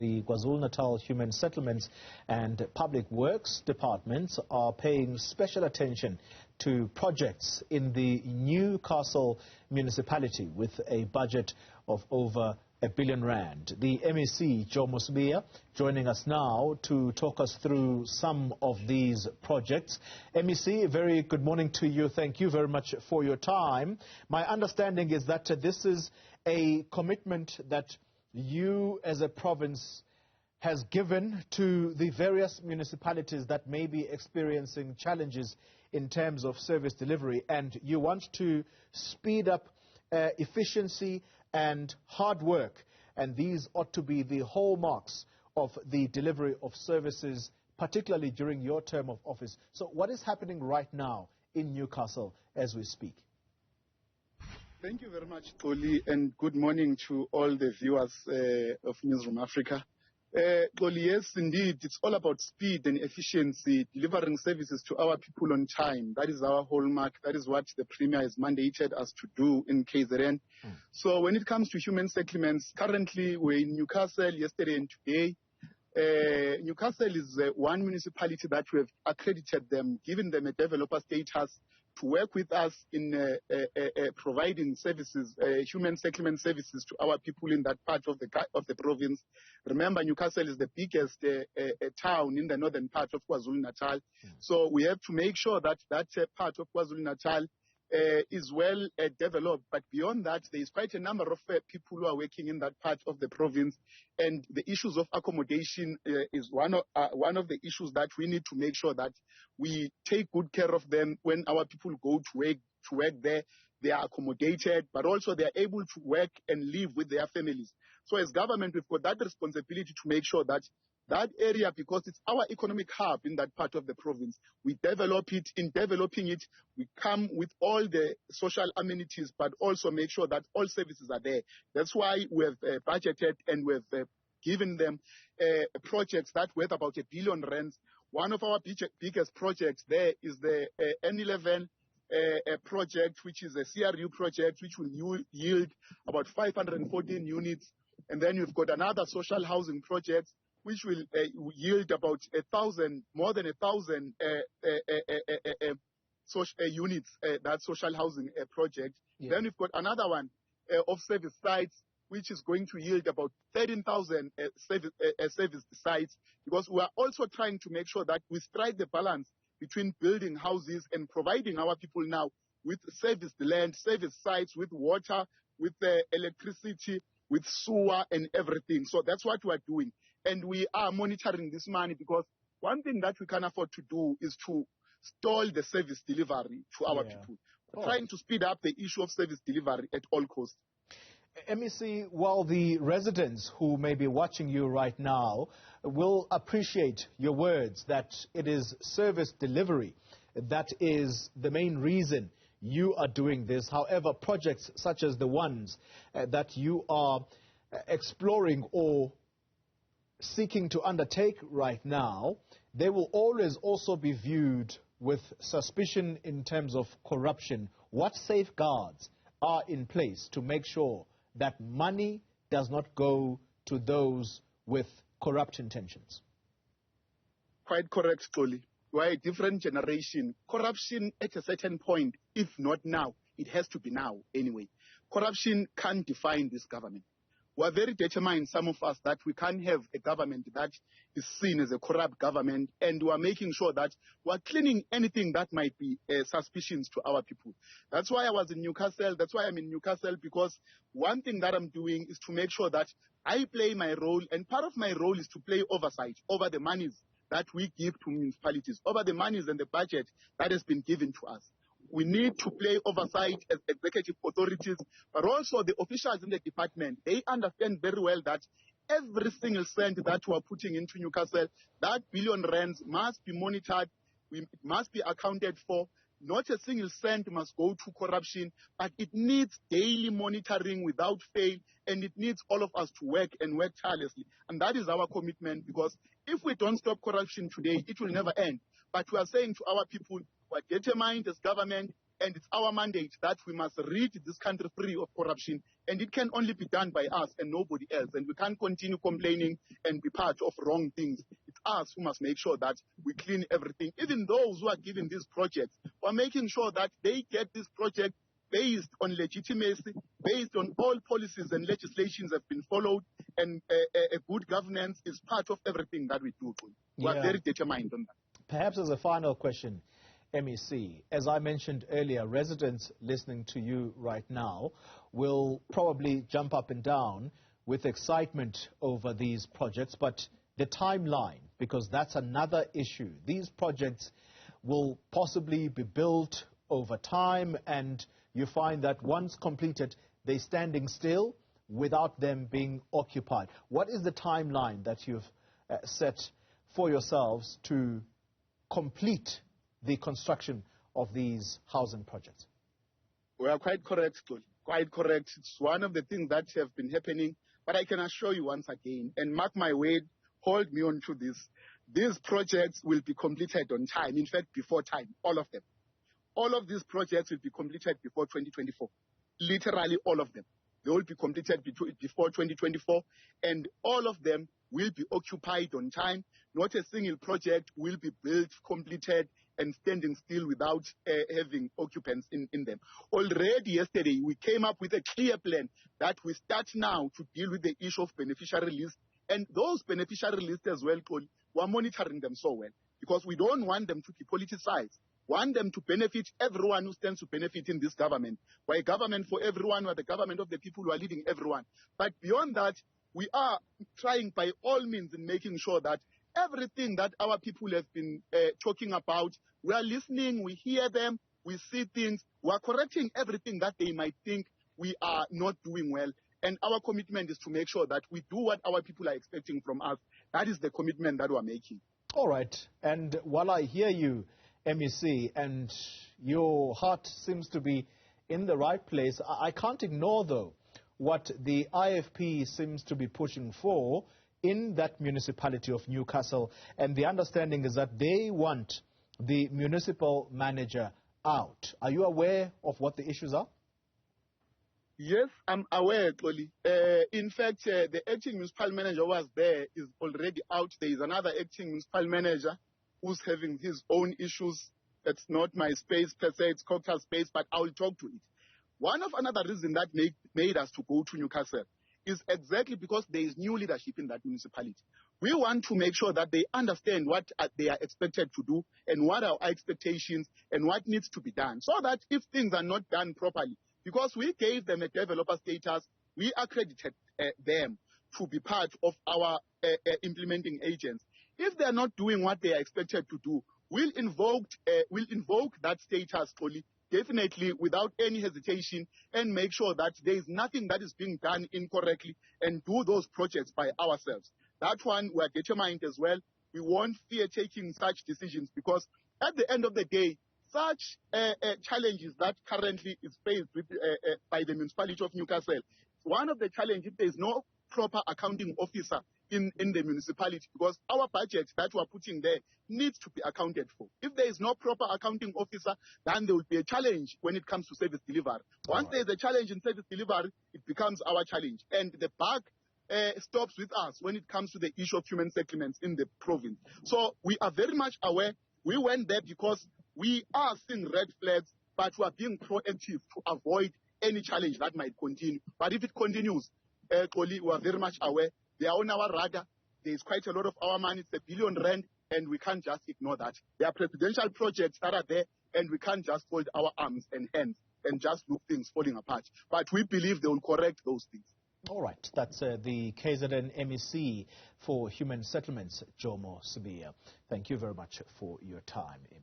The KwaZulu-Natal Human Settlements and Public Works departments are paying special attention to projects in the Newcastle Municipality with a budget of over R1 billion. The MEC Jomo Sibiya joining us now to talk us through some of these projects. MEC, very good morning to you. Thank you very much for your time. My understanding is that this is a commitment that you as a province has given to the various municipalities that may be experiencing challenges in terms of service delivery, and you want to speed up efficiency and hard work, and these ought to be the hallmarks of the delivery of services, particularly during your term of office. So what is happening right now in Newcastle as we speak? Thank you very much, Toli, and good morning to all the viewers of Newzroom Afrika. Toli, yes, indeed, it's all about speed and efficiency, delivering services to our people on time. That is our hallmark. That is what the Premier has mandated us to do in KZN. So when it comes to human settlements, currently we're in Newcastle yesterday and today. Newcastle is one municipality that we have accredited them, given them a developer status to work with us in providing services, human settlement services to our people in that part of the province. Remember, Newcastle is the biggest town in the northern part of KwaZulu-Natal. So we have to make sure that that part of KwaZulu-Natal is well developed, but beyond that, there is quite a number of people who are working in that part of the province, and the issues of accommodation is one of the issues that we need to make sure that we take good care of them when our people go to work there. They are accommodated, but also they are able to work and live with their families. So as government, we've got that responsibility to make sure that that area, because it's our economic hub in that part of the province, we develop it. In developing it, we come with all the social amenities, but also make sure that all services are there. That's why we have budgeted and we have given them projects that worth about R1 billion. One of our biggest projects there is the N11 project, which is a CRU project, which will yield about 514 units. And then we've got another social housing project, which will yield about more than 1,000 units, that social housing project. Yeah. Then we've got another one of service sites, which is going to yield about 13,000 service sites, because we are also trying to make sure that we strike the balance between building houses and providing our people now with service land, service sites, with water, with electricity, with sewer and everything. So that's what we are doing. And we are monitoring this money, because one thing that we can't afford to do is to stall the service delivery to our people. We're trying to speed up the issue of service delivery at all costs. MEC, while the residents who may be watching you right now will appreciate your words that it is service delivery that is the main reason you are doing this, however, projects such as the ones that you are exploring or seeking to undertake right now, they will always also be viewed with suspicion in terms of corruption. What safeguards are in place to make sure that money does not go to those with corrupt intentions? Quite correct, Toli. We're a different generation. Corruption at a certain point, if not now, it has to be now anyway. Corruption can't define this government. We are very determined, some of us, that we can't have a government that is seen as a corrupt government, and we are making sure that we are cleaning anything that might be suspicions to our people. That's why I was in Newcastle. That's why I'm in Newcastle, because one thing that I'm doing is to make sure that I play my role, and part of my role is to play oversight over the monies that we give to municipalities, over the monies and the budget that has been given to us. We need to play oversight as executive authorities, but also the officials in the department. They understand very well that every single cent that we are putting into Newcastle, that R1 billion must be monitored, it must be accounted for. Not a single cent must go to corruption, but it needs daily monitoring without fail, and it needs all of us to work and work tirelessly. And that is our commitment, because if we don't stop corruption today, it will never end. But we are saying to our people, we are determined as government, and it's our mandate that we must rid this country free of corruption And it can only be done by us and nobody else. And we can't continue complaining and be part of wrong things. It's us who must make sure that we clean everything. Even those who are given these projects, we're making sure that they get this project based on legitimacy, based on all policies and legislations have been followed, and a good governance is part of everything that we do. We are very determined on that. Perhaps as a final question, MEC, as I mentioned earlier, residents listening to you right now will probably jump up and down with excitement over these projects, but the timeline, because that's another issue. These projects will possibly be built over time, and you find that once completed, they're standing still without them being occupied. What is the timeline that you've set for yourselves to complete the construction of these housing projects? We are quite correct, Tuli. Quite correct. It's one of the things that have been happening, but I can assure you once again, and mark my word, hold me on to this, these projects will be completed on time. In fact, before time, all of them. All of these projects will be completed before 2024. Literally all of them. They will be completed before 2024, and all of them will be occupied on time. Not a single project will be built, completed, and standing still without having occupants in them. Already yesterday, we came up with a clear plan that we start now to deal with the issue of beneficiary list. And those beneficiary lists as well, we're monitoring them so well, because we don't want them to be politicized. Want them to benefit everyone who stands to benefit in this government. We're a government for everyone. We're the government of the people who are leading everyone. But beyond that, we are trying by all means in making sure that everything that our people have been talking about, we are listening, we hear them, we see things, we are correcting everything that they might think we are not doing well. And our commitment is to make sure that we do what our people are expecting from us. That is the commitment that we are making. All right. And while I hear you, MEC, and your heart seems to be in the right place, I can't ignore, though, what the IFP seems to be pushing for in that municipality of Newcastle. And the understanding is that they want the municipal manager out. Are you aware of what the issues are? Yes, I'm aware, Toli. In fact, the acting municipal manager who was there is already out. There is another acting municipal manager who's having his own issues. That's not my space per se, it's Cox's space, but I will talk to it. One of another reason that made us to go to Newcastle is exactly because there is new leadership in that municipality. We want to make sure that they understand what they are expected to do and what are our expectations and what needs to be done, so that if things are not done properly, because we gave them a developer status, we accredited them to be part of our implementing agents. If they are not doing what they are expected to do, we'll invoke that status fully, definitely without any hesitation, and make sure that there is nothing that is being done incorrectly and do those projects by ourselves. That one, we are determined as well. We won't fear taking such decisions, because at the end of the day, such challenges that currently is faced with, by the municipality of Newcastle, one of the challenges, there is no proper accounting officer in the municipality, because our budget that we're putting there needs to be accounted for. If there is no proper accounting officer, then there will be a challenge when it comes to service delivery. Once there is a challenge in service delivery, it becomes our challenge. And the buck stops with us when it comes to the issue of human settlements in the province. So we are very much aware. We went there because we are seeing red flags, but we are being proactive to avoid any challenge that might continue. But if it continues, we are very much aware. They are on our radar. There is quite a lot of our money. It's R1 billion, and we can't just ignore that. There are presidential projects that are there, and we can't just fold our arms and hands and just look things falling apart. But we believe they will correct those things. All right. That's the KZN MEC for Human Settlements, Jomo Sibiya. Thank you very much for your time.